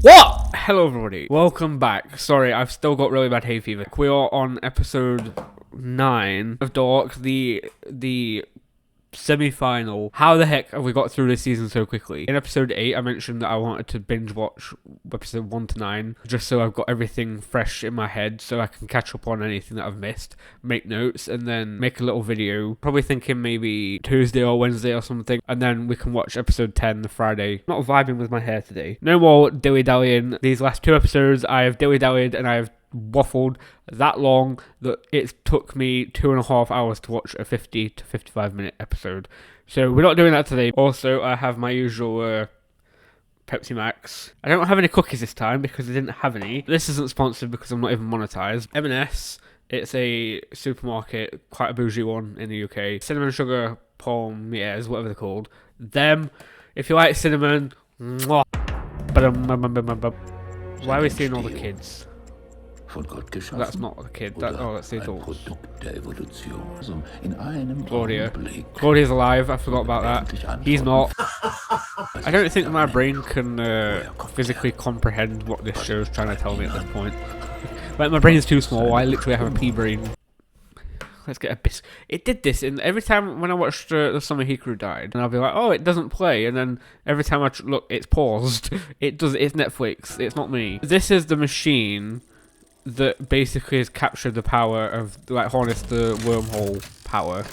What? Hello everybody, welcome back. Sorry, I've still got really bad hay fever. We are on episode 9 of Dork, the semi-final. How the heck have we got through this season so quickly? In episode 8, I mentioned that I wanted to binge watch episode 1 to 9, just so I've got everything fresh in my head, so I can catch up on anything that I've missed, make notes, and then make a little video. Probably thinking maybe Tuesday or Wednesday or something, and then we can watch episode 10 the Friday. Not vibing with my hair today. No more dilly-dallying. These last 2 episodes, I have dilly-dallied and I have waffled that long that it took me 2.5 hours to watch a 50 to 55 minute episode. So we're not doing that today. Also, I have my usual Pepsi Max. I don't have any cookies this time because I didn't have any. This isn't sponsored because I'm not even monetized. M&S, it's a supermarket, quite a bougie one in the UK. Cinnamon sugar palmiers, whatever they're called. Them, if you like cinnamon, mwah. Why are we seeing all the kids? That's not the kid. That's the adults. Claudia. Claudia's alive. I forgot about that. He's not. I don't think my brain can physically comprehend what this show is trying to tell me at this point. Like, my brain is too small. I literally have a pea brain. Let's get a biscuit. It did this, and every time when I watched The Summer Hikaru Died, and I'll be like, oh, it doesn't play, and then every time I look, it's paused. It does. It's Netflix. It's not me. This is the machine that basically has captured the power of, like, harness the wormhole power.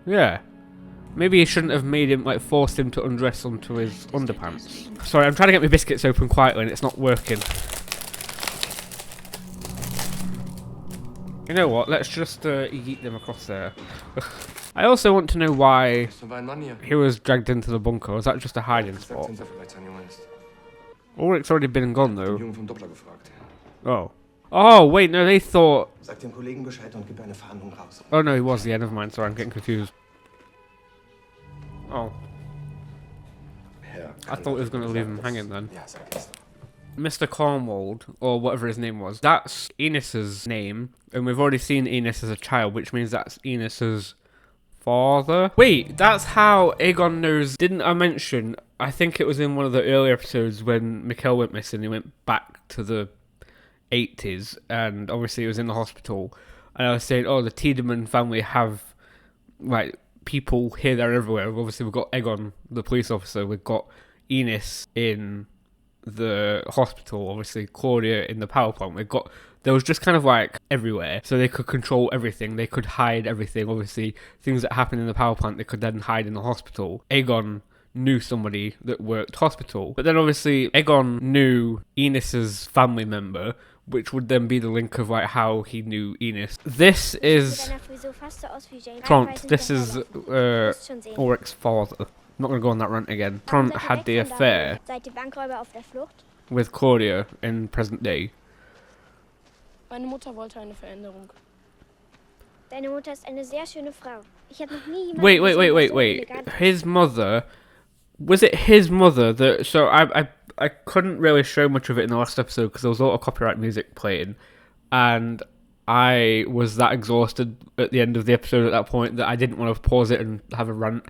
Yeah. Maybe he shouldn't have made him, like, forced him to undress onto his underpants. Sorry, I'm trying to get my biscuits open quietly and it's not working. You know what, let's just yeet them across there. I also want to know why he was dragged into the bunker. Was that just a hiding spot? Ulrich's already been and gone, though. Oh. Oh, wait, no, they thought... Oh, no, he was, yeah, never mind, sorry, I'm getting confused. Oh. I thought he was going to leave him hanging then. Mr. Cornwald, or whatever his name was, that's Enos's name, and we've already seen Enos as a child, which means that's Enos's father. Wait, that's how Aegon knows. Didn't I mention, I think it was in one of the earlier episodes when Mikkel went missing, he went back to the 80s, and obviously he was in the hospital, and I was saying, oh, the Tiedemann family have, like, people here, there, everywhere. Obviously we've got Aegon, the police officer, we've got Enos in the hospital, obviously Claudia in the power plant. There was just kind of like everywhere, so they could control everything, they could hide everything. Obviously things that happen in the power plant they could then hide in the hospital. Aegon knew somebody that worked hospital, but then obviously Aegon knew Enos's family member, which would then be the link of, like, how he knew Enos. This is Trond. This is Ulrich's father. I'm not going to go on that rant again. Trond had the affair with Claudia in present day. Meine Mutter wollte eine Veränderung. Deine Mutter ist eine sehr schöne Frau. Ich habe noch nie jemanden Wait. His mother... Was it his mother that... So I couldn't really show much of it in the last episode because there was a lot of copyright music playing. And I was that exhausted at the end of the episode at that point that I didn't want to pause it and have a rant.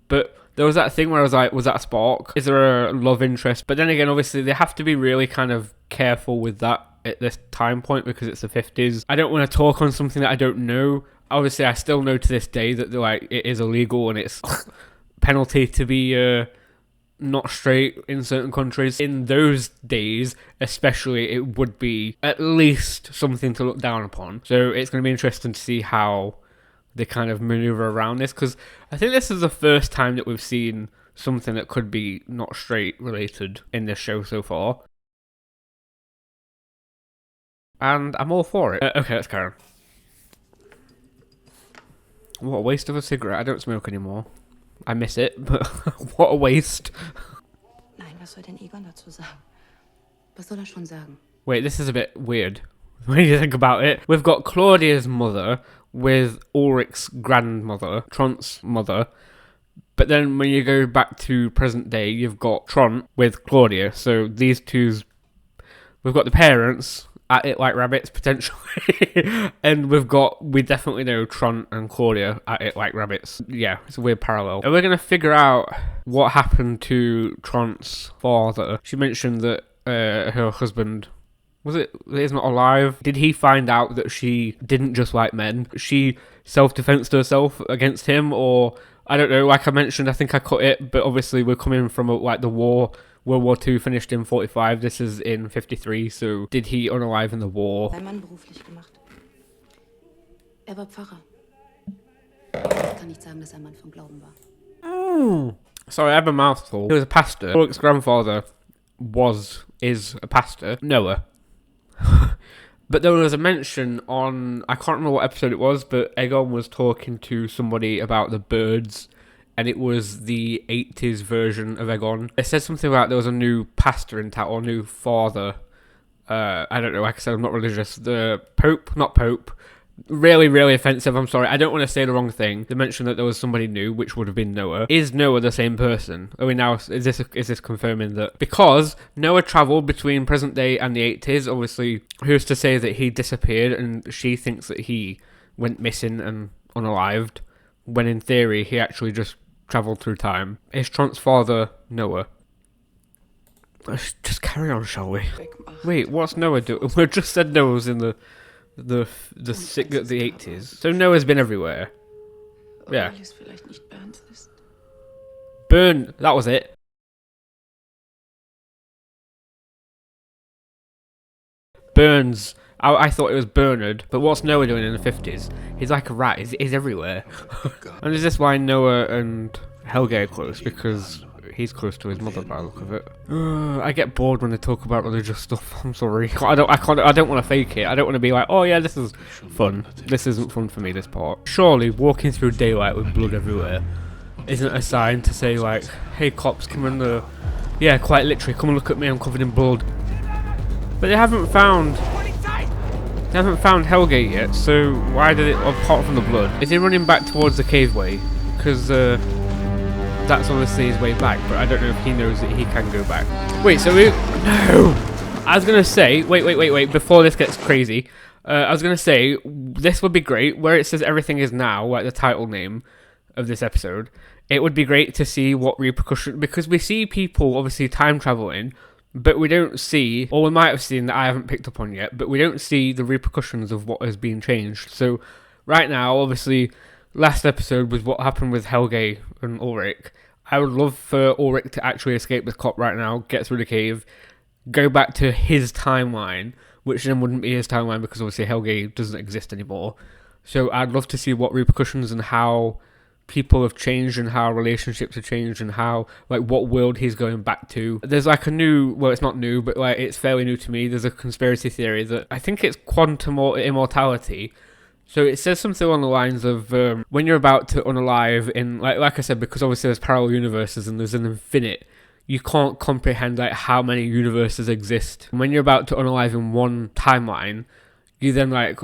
But there was that thing where I was like, was that a spark? Is there a love interest? But then again, obviously, they have to be really kind of careful with that at this time point because it's the 50s. I don't want to talk on something that I don't know. Obviously, I still know to this day that, like, it is illegal and it's penalty to be not straight in certain countries. In those days, especially, it would be at least something to look down upon. So it's going to be interesting to see how they kind of maneuver around this, because I think this is the first time that we've seen something that could be not straight related in this show so far. And I'm all for it. Okay, let's carry on. What a waste of a cigarette. I don't smoke anymore. I miss it, but what a waste. Nein, was soll denn Egon dazu sagen? Was soll schon sagen? Wait, this is a bit weird when you think about it. We've got Claudia's mother with Ulrich's grandmother, Tront's mother. But then when you go back to present day, you've got Tront with Claudia. So these two's... We've got the parents at It Like Rabbits, potentially. And we definitely know Tron and Claudia at It Like Rabbits. Yeah, it's a weird parallel. And we're going to figure out what happened to Tron's father. She mentioned that her husband... is not alive? Did he find out that she didn't just like men? She self-defensed herself against him, or I don't know. Like I mentioned, I think I cut it, but obviously we're coming from like the war. World War II finished in 45. This is in 53. So did he unalive in the war? Mein Mann beruflich gemacht. War Pfarrer. Ich kann nicht sagen, dass Mann vom Glauben war. Sorry, I have a mouthful. He was a pastor. Ulrich's grandfather is a pastor. Noah. But there was a mention on, I can't remember what episode it was, but Egon was talking to somebody about the birds, and it was the 80s version of Egon. It said something about there was a new pastor in town, or new father. I don't know, like I said, I'm not religious. The Pope, not Pope. Really offensive, I'm sorry. I don't want to say the wrong thing. They mentioned that there was somebody new, which would have been Noah. Is Noah the same person? Are we now, is this confirming that? Because Noah travelled between present day and the 80s, obviously, who's to say that he disappeared and she thinks that he went missing and unalived, when in theory he actually just travelled through time. Is Tron's father Noah? Let's just carry on, shall we? Wait, what's Noah doing? We just said Noah was in the 80s. So Noah's been everywhere. Yeah. Burn. That was it. Burns. I thought it was Bernard, but what's Noah doing in the 50s? He's like a rat. He's everywhere. And is this why Noah and Helge are close? Because he's close to his mother by the look of it. I get bored when they talk about religious stuff. I'm sorry. I don't want to fake it. I don't want to be like, oh yeah, this is fun. This isn't fun for me, this part. Surely walking through daylight with blood everywhere isn't a sign to say like, hey cops, come in yeah, quite literally, come and look at me, I'm covered in blood. But they haven't found Helge yet, so why did it, apart from the blood? Is he running back towards the caveway? Because that's obviously his way back, but I don't know if he knows that he can go back. Wait, so no! I was gonna say, wait, before this gets crazy, I was gonna say, this would be great, where it says everything is now, like the title name of this episode, it would be great to see what repercussions, because we see people obviously time traveling, but we don't see, or we might have seen that I haven't picked up on yet, but we don't see the repercussions of what has been changed. So right now, obviously, last episode was what happened with Helge and Ulrich. I would love for Ulrich to actually escape this cop right now, get through the cave, go back to his timeline, which then wouldn't be his timeline because obviously Helge doesn't exist anymore. So I'd love to see what repercussions and how people have changed and how relationships have changed and how, like, what world he's going back to. There's like a new, well, it's not new, but like it's fairly new to me. There's a conspiracy theory that I think it's quantum immortality. So it says something along the lines of when you're about to unalive in, like I said, because obviously there's parallel universes and there's an infinite, you can't comprehend like how many universes exist. And when you're about to unalive in one timeline, you then like,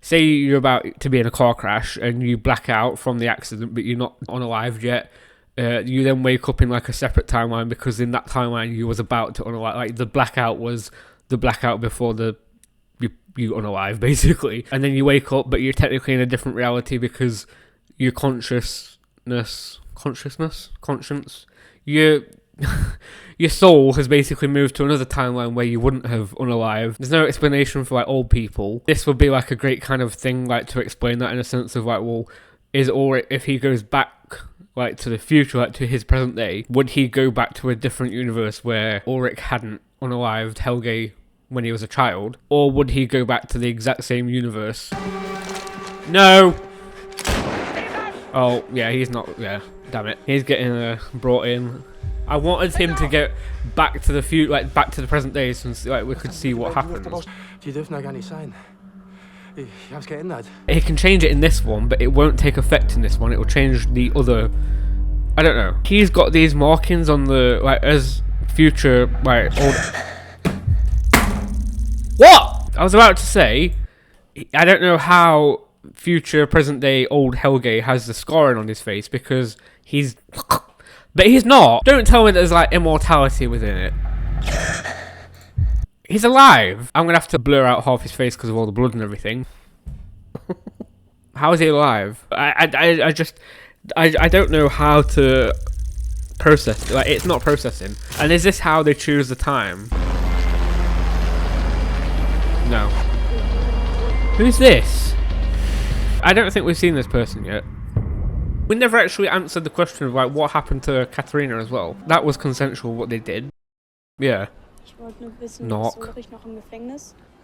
say you're about to be in a car crash and you black out from the accident, but you're not unalived yet. You then wake up in like a separate timeline because in that timeline you was about to unalive. Like the blackout was the blackout before you unalive, basically. And then you wake up, but you're technically in a different reality because your conscience, your soul has basically moved to another timeline where you wouldn't have unalived. There's no explanation for like old people. This would be like a great kind of thing, like to explain that in a sense of like, well, if he goes back like to the future, like to his present day, would he go back to a different universe where Ulrich hadn't unalived Helge when he was a child, or would he go back to the exact same universe? No! Oh, yeah, he's not, yeah, damn it. He's getting brought in. I wanted him to get back to the future, like back to the present day, since like we could see what happens. He can change it in this one, but it won't take effect in this one. It will change the other. I don't know. He's got these markings on the like as future like old. What? I was about to say, I don't know how future present day old Helge has the scarring on his face because he's. But he's not. Don't tell me there's like immortality within it. He's alive! I'm gonna have to blur out half his face because of all the blood and everything. How is he alive? I don't know how to process. Like, it's not processing. And is this how they choose the time? No. Who's this? I don't think we've seen this person yet. We never actually answered the question of like what happened to Katharina as well. That was consensual what they did. Yeah. Knock.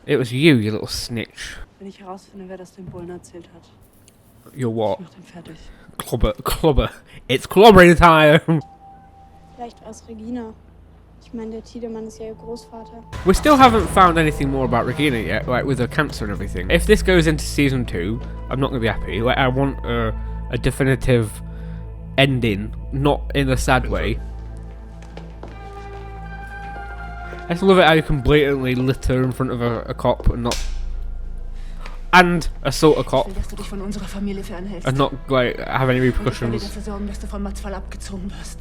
It was you, you little snitch. Wenn ich herausfinde, wer das dem Bullen erzählt hat. You're what? Ich mach den fertig. Clobber. It's clobbering time! Vielleicht war es Regina. Ich meine, der Tiedemann ist ja ihr Großvater. We still haven't found anything more about Regina yet, like with her cancer and everything. If this goes into season 2, I'm not gonna be happy. Like, I want a definitive ending, not in a sad way. I just love it how you can blatantly litter in front of a cop and not... And assault a cop. Ich will, dass du dich von unserer Familie fernhältst. And not, like, have any Ich werde repercussions. dafür sorgen, dass du von Matzfall abgezogen wirst.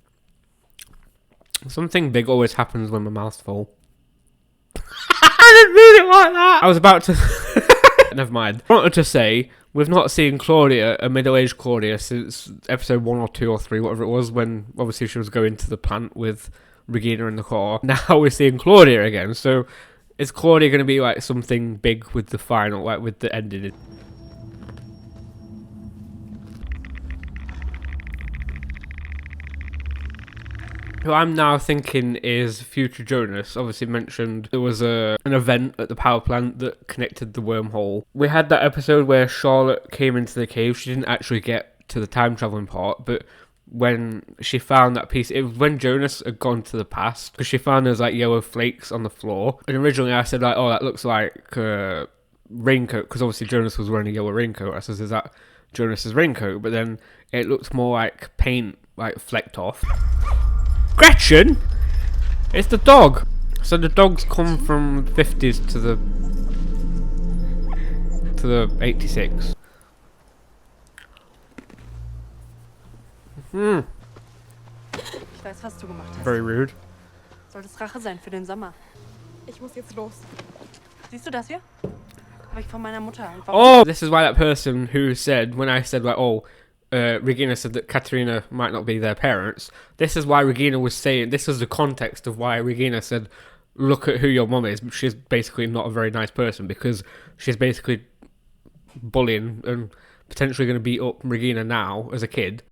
Something big always happens when my mouth's full. I didn't mean it like that! I was about to... Never mind. I wanted to say, we've not seen Claudia, a middle-aged Claudia, since episode 1 or 2 or 3, whatever it was, when obviously she was going to the plant with Regina in the car. Now we're seeing Claudia again, so is Claudia going to be like something big with the final, like with the ending? Who I'm now thinking is future Jonas. Obviously mentioned there was an event at the power plant that connected the wormhole. We had that episode where Charlotte came into the cave. She didn't actually get to the time traveling part, but when she found that piece, it was when Jonas had gone to the past, because she found those like yellow flakes on the floor. And originally I said like, oh, that looks like a raincoat, because obviously Jonas was wearing a yellow raincoat. I said, is that Jonas's raincoat? But then it looked more like paint, like flecked off. Gretchen? It's the dog. So the dog's come from the 50s to the 86. Ich weiß, was du gemacht hast. Very rude. Soll das Rache sein für den Sommer? Ich muss jetzt los. Siehst du das hier? Habe ich von meiner Mutter. Oh, this is why that person who said, when I said like, oh, Regina said that Katharina might not be their parents. This is why Regina was saying, this is the context of why Regina said, look at who your mum is. She's basically not a very nice person, because she's basically bullying and potentially going to beat up Regina now as a kid.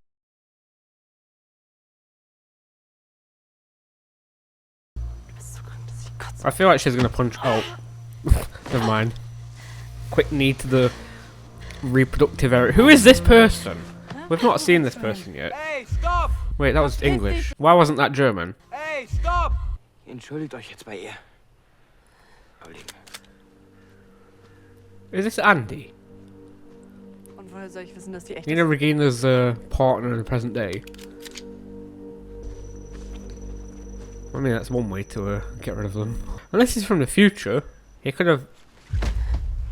I feel like she's going to punch... Oh. Never mind. Quick knee to the reproductive area. Who is this person? We've not seen this person yet. Hey, stop! Wait, that was English. Why wasn't that German? Hey, stop! Entschuldigt euch jetzt bei ihr. Pauline. Is this Andy? Und woher soll ich wissen, dass die echt You know Regina's partner in the present day? I mean, that's one way to get rid of them. Unless he's from the future. He could have...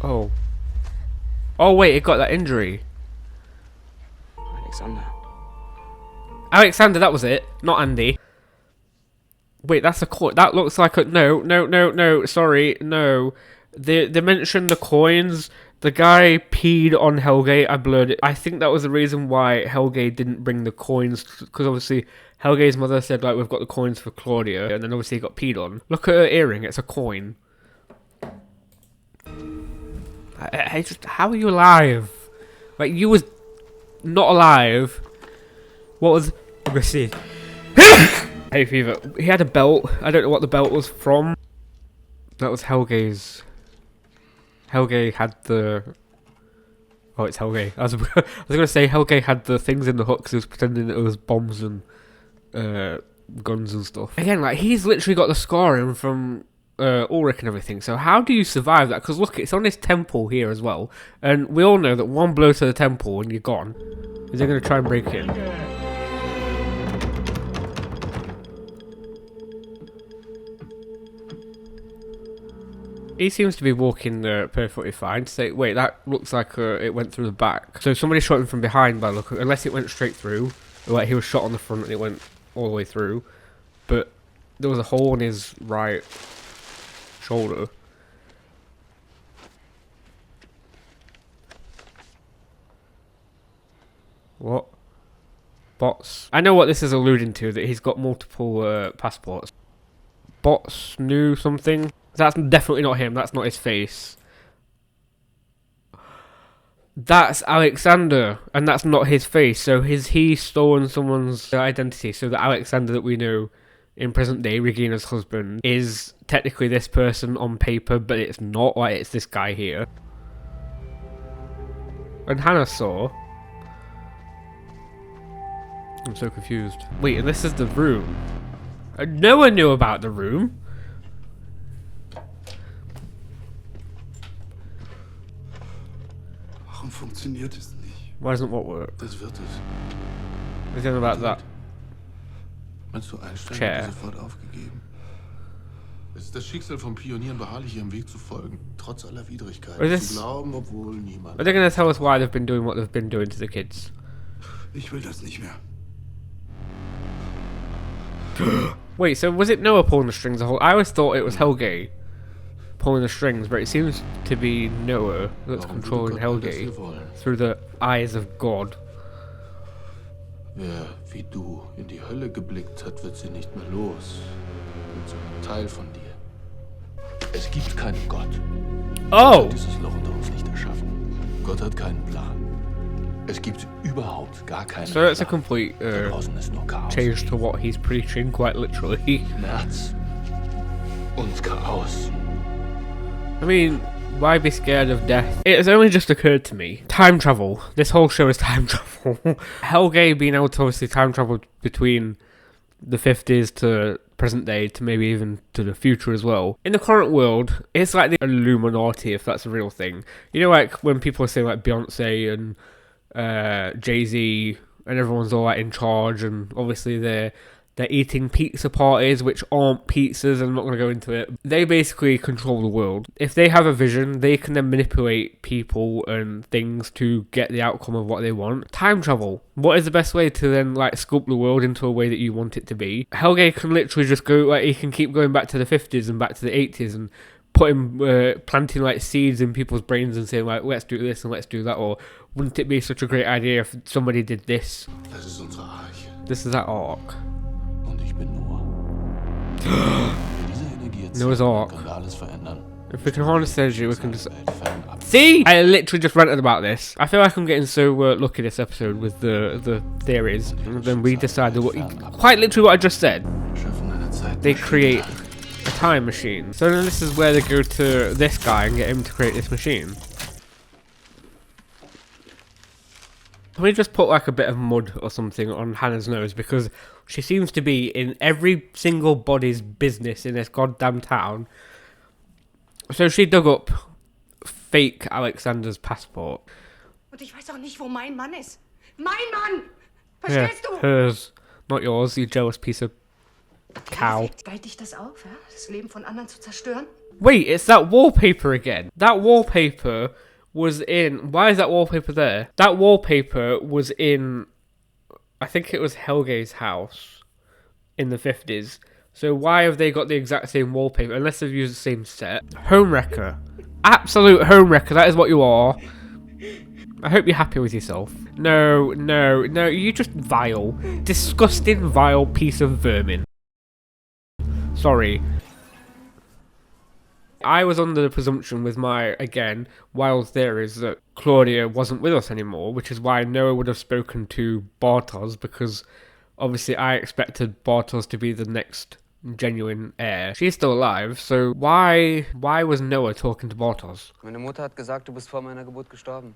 Oh. Oh wait, he got that injury. Alexander. Alexander, that was it. Not Andy. Wait, that's a coin. That looks like a... No. Sorry, no. They mentioned the coins. The guy peed on Helge. I blurred it. I think that was the reason why Helge didn't bring the coins. Because obviously Helge's mother said, like, we've got the coins for Claudia. And then obviously he got peed on. Look at her earring. It's a coin. I just... How are you alive? Like, you was not alive. What was... I'm gonna see. Hay fever. He had a belt. I don't know what the belt was from. That was Helge's. Helge had the... Oh, it's Helge. I was gonna say Helge had the things in the hooks. He was pretending it was bombs and guns and stuff. Again, like, he's literally got the scarring from Ulrich and everything. So how do you survive that? Because look, it's on his temple here as well. And we all know that one blow to the temple and you're gone. Is they gonna try and break in? He seems to be walking perfectly fine. Say, wait, that looks like it went through the back. So somebody shot him from behind by look. Unless it went straight through. Like he was shot on the front and it went all the way through. But there was a hole in his right shoulder. What? Bots. I know what this is alluding to, that he's got multiple passports. Bots knew something. That's definitely not him. That's not his face. That's Alexander, and that's not his face. So has he stolen someone's identity? So the Alexander that we know in present day, Regina's husband, is technically this person on paper, but it's not. Like, it's this guy here. And Hannah saw. I'm so confused. Wait, and this is the room. And no one knew about the room. Warum funktioniert es nicht? Why doesn't what work? Das wird es. There's something about that Meinst du, Einstein chair. hat sofort aufgegeben? Es ist das Schicksal von Pionieren, beharrlich ihrem Weg zu folgen, trotz aller Widrigkeiten. Is this- Zu glauben, obwohl niemand. Are they going to tell us why they've been doing what they've been doing to the kids? Ich will das nicht mehr. Wait, so was it Noah pulling the strings the whole... I always thought it was Helge pulling the strings, but it seems to be Noah that's Warum würde controlling Gott all das Helge hier wollen? through the eyes of God. Wer wie du in die Hölle geblickt hat, wird sie nicht mehr los. Wird so ein Teil von dir. Es gibt keinen Gott. Oh! Hat dieses Loch unter uns nicht erschaffen. Gott hat keinen Plan. Es gibt überhaupt gar keinen So it's a Plan. complete Da draußen ist nur Chaos. change to what he's preaching, quite literally. Schmerz und Chaos. I mean, why be scared of death? It has only just occurred to me. Time travel. This whole show is time travel. Helge being able to obviously time travel between the 50s to present day to maybe even to the future as well. In the current world, it's like the Illuminati, if that's a real thing. You know, like when people are saying like Beyonce and Jay-Z and everyone's all like in charge, and obviously they're eating pizza parties which aren't pizzas. I'm not going to go into it. They basically control the world. If they have a vision, they can then manipulate people and things to get the outcome of what they want. Time travel. What is the best way to then like sculpt the world into a way that you want it to be? Helge can literally just go, like, he can keep going back to the 50s and back to the 80s and putting planting like seeds in people's brains and saying like, let's do this and let's do that, or wouldn't it be such a great idea if somebody did this? Das ist unsere Arche. This is that arc. Und ich bin Noah. Diese Energie Noah's Ark. kann alles verändern. If we can harness energy, we can just... Welt fernab. See? I literally just ranted about this. I feel like I'm getting so lucky this episode with the theories. And then we decided what... Quite literally what I just said. Schaffen eine Zeit. They create a time machine. So then this is where they go to this guy and get him to create this machine. Can we just put like a bit of mud or something on Hannah's nose, because she seems to be in every single body's business in this goddamn town. So she dug up fake Alexander's passport. Und ich weiß auch nicht, wo mein Mann ist. Mein Mann! Yeah, Verstehst du? hers, not yours, you jealous piece of cow. Galt dich das auf, ja? Das Leben von anderen zu zerstören? Wait, it's that wallpaper again. That wallpaper was in... Why is that wallpaper there? That wallpaper was in... I think it was Helge's house in the 50s. So why have they got the exact same wallpaper? Unless they've used the same set. Homewrecker. Absolute homewrecker, that is what you are. I hope you're happy with yourself. No, no, no, you just vile. Disgusting, vile piece of vermin. Sorry. I was under the presumption with my, again, wild theories that Claudia wasn't with us anymore, which is why Noah would have spoken to Bartos, because obviously I expected Bartos to be the next genuine heir. She's still alive, so why was Noah talking to Bartos? Meine Mutter hat gesagt, du bist vor meiner Geburt gestorben.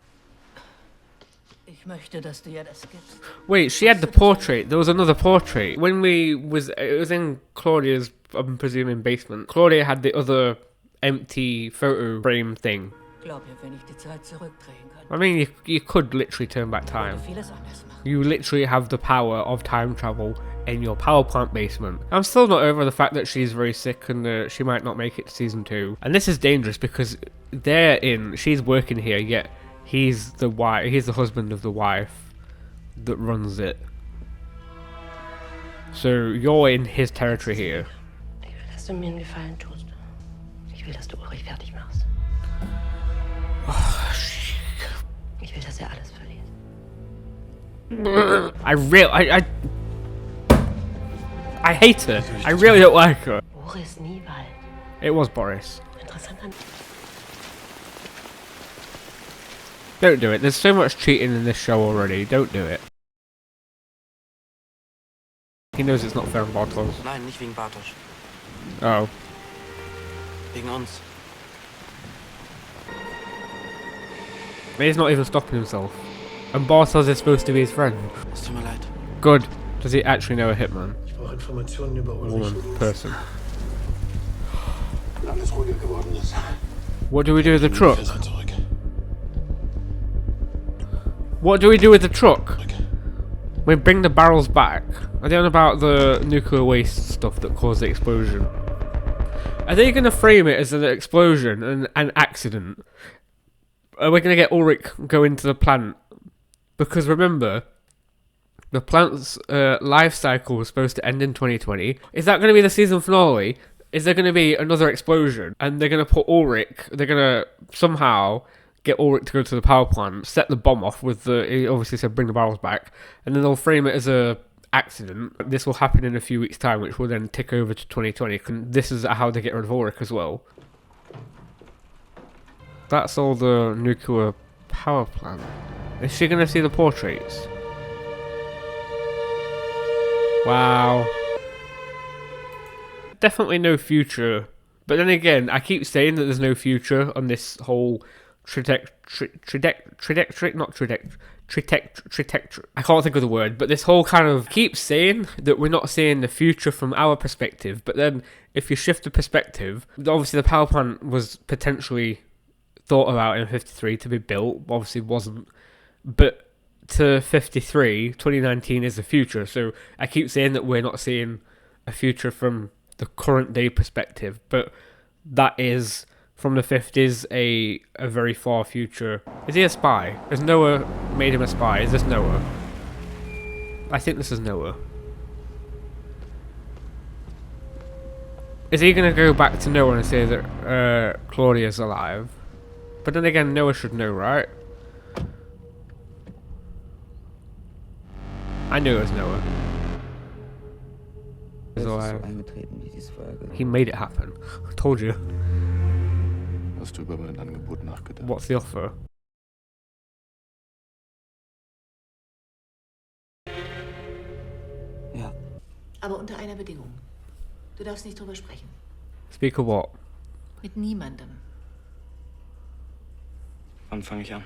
Ich möchte, dass du ihr das gibst. Wait, she had the portrait. There was another portrait. When it was in Claudia's, I'm presuming, basement. Claudia had the other empty photo frame thing. Glaub mir, wenn ich die Zeit zurückdrehen kann, I mean, you could literally turn back time. würde vieles anders machen. You literally have the power of time travel in your power plant basement. I'm still not over the fact that she's very sick and she might not make it to season 2. And this is dangerous because she's working here, yet he's the husband of the wife that runs it. So you're in his territory here. Ich will, dass du mir einen Gefallen tust. Ich will will, dass du Ulrich fertig machst. Ich will, dass er alles verliert. I hate her. I really don't like her. Boris Niewald. It was Boris. Interessanter. Don't do it. There's so much cheating in this show already. Don't do it. He knows it's not fair on Bartos. Nein, nicht wegen Bartosz. Oh. Wegen uns. He's not even stopping himself. And Bartos is supposed to be his friend. Es tut mir leid. Good. Does he actually know a hitman? Ich brauche Informationen über Ulrich. Woman. Person. Wenn alles ruhiger geworden ist. What do we do with the truck? Wir sind zurück. What do we do with the truck? We bring the barrels back. I don't know about the nuclear waste stuff that caused the explosion. Are they going to frame it as an explosion and an accident? Are we going to get Ulrich go into the plant? Because remember, the plant's life cycle was supposed to end in 2020. Is that going to be the season finale? Is there going to be another explosion? And they're going to put Ulrich, they're going to somehow get Ulrich to go to the power plant, set the bomb off with the, he obviously said bring the barrels back, and then they'll frame it as a accident. This will happen in a few weeks' time, which will then tick over to 2020. This is how they get rid of Ulrich as well. That's all the nuclear power plant. Is she going to see the portraits? Wow. Definitely no future. But then again, I keep saying that there's no future on this whole trajectory. I can't think of the word, but this whole kind of keeps saying that we're not seeing the future from our perspective. But then if you shift the perspective, obviously the power plant was potentially thought about in 53 to be built, obviously wasn't. But to 53, 2019 is the future. So I keep saying that we're not seeing a future from the current day perspective, but that is from the 50s a very far future. Is he a spy? Has Noah made him a spy? Is this Noah? I think this is Noah. Is he going to go back to Noah and say that Claudia's alive? But then again, Noah should know, right? I knew it was Noah. He's alive. He made it happen. I told you. Hast du über mein Angebot nachgedacht? What's the offer? Ja. Aber unter einer Bedingung. Du darfst nicht drüber sprechen. Speak of what? Mit niemandem. Wann fange ich an?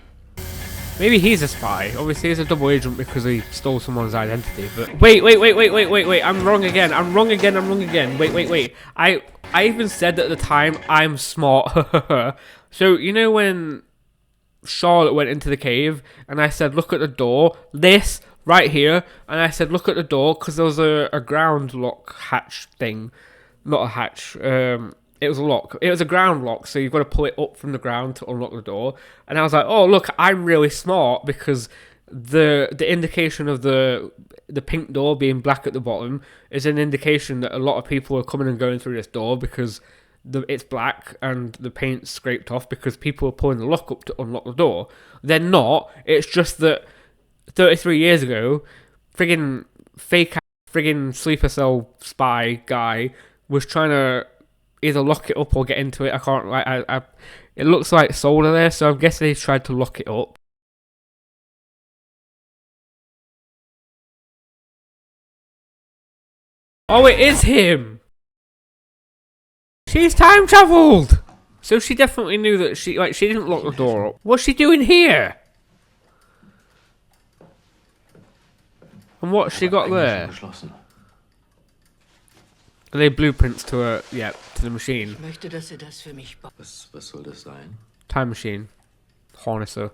Maybe he's a spy. Obviously he's a double agent because he stole someone's identity. But wait. I'm wrong again. Wait. I even said at the time I'm smart. So you know when Charlotte went into the cave and I said look at the door, this right here, and I said look at the door because there was a ground lock hatch thing, not a hatch. It was a lock. It was a ground lock, so you've got to pull it up from the ground to unlock the door. And I was like, oh, look, I'm really smart because the indication of the pink door being black at the bottom is an indication that a lot of people are coming and going through this door because it's black and the paint's scraped off because people are pulling the lock up to unlock the door. They're not. It's just that 33 years ago, friggin' fake friggin' sleeper cell spy guy was trying to either lock it up or get into it. I can't. It looks like solder there, so I'm guessing he's tried to lock it up. Oh, it is him. She's time travelled. So she definitely knew that she didn't lock the door up. What's she doing here? And what's she got there? Are they blueprints to to the machine? Ich möchte, dass du das für mich Was soll das sein? Time machine. Harnesser.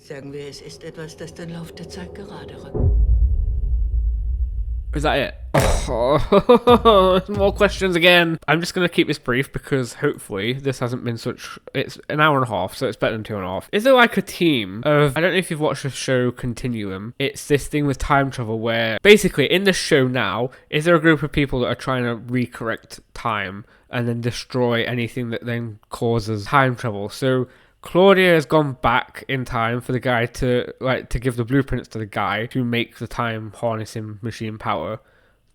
Sagen wir, es ist etwas, das den Lauf der Zeit gerade rückt. Is that it? More questions again. I'm just going to keep this brief because hopefully this hasn't been such... It's an hour and a half, so it's better than 2.5. Is there like a team of... I don't know if you've watched the show Continuum. It's this thing with time travel where... Basically, in the show now, is there a group of people that are trying to recorrect time and then destroy anything that then causes time travel? So... Claudia has gone back in time for the guy to give the blueprints to the guy to make the time harnessing machine power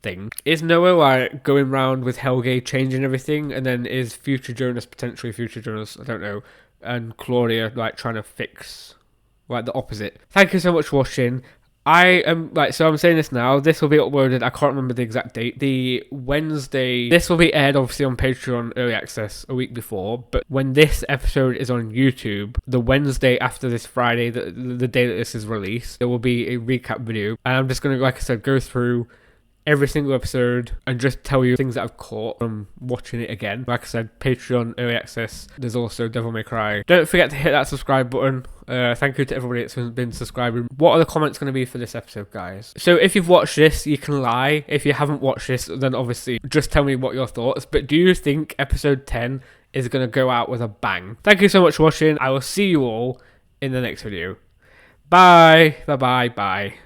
thing. Is Noah like going around with Helge changing everything, and then is future Jonas potentially future Jonas? I don't know. And Claudia like trying to fix like the opposite. Thank you so much for watching. I am so I'm saying this now. This will be uploaded. I can't remember the exact date. The Wednesday. This will be aired obviously on Patreon Early Access a week before. But when this episode is on YouTube, the Wednesday after this Friday, the day that this is released, there will be a recap video. And I'm just gonna, like I said, go through every single episode and just tell you things that I've caught from watching it again. Like I said, Patreon Early Access. There's also Devil May Cry. Don't forget to hit that subscribe button. Thank you to everybody that's been subscribing. What are the comments going to be for this episode, guys? So if you've watched this, you can lie. If you haven't watched this, then obviously just tell me what your thoughts. But do you think episode 10 is going to go out with a bang? Thank you so much for watching. I will see you all in the next video. Bye. Bye. Bye. Bye.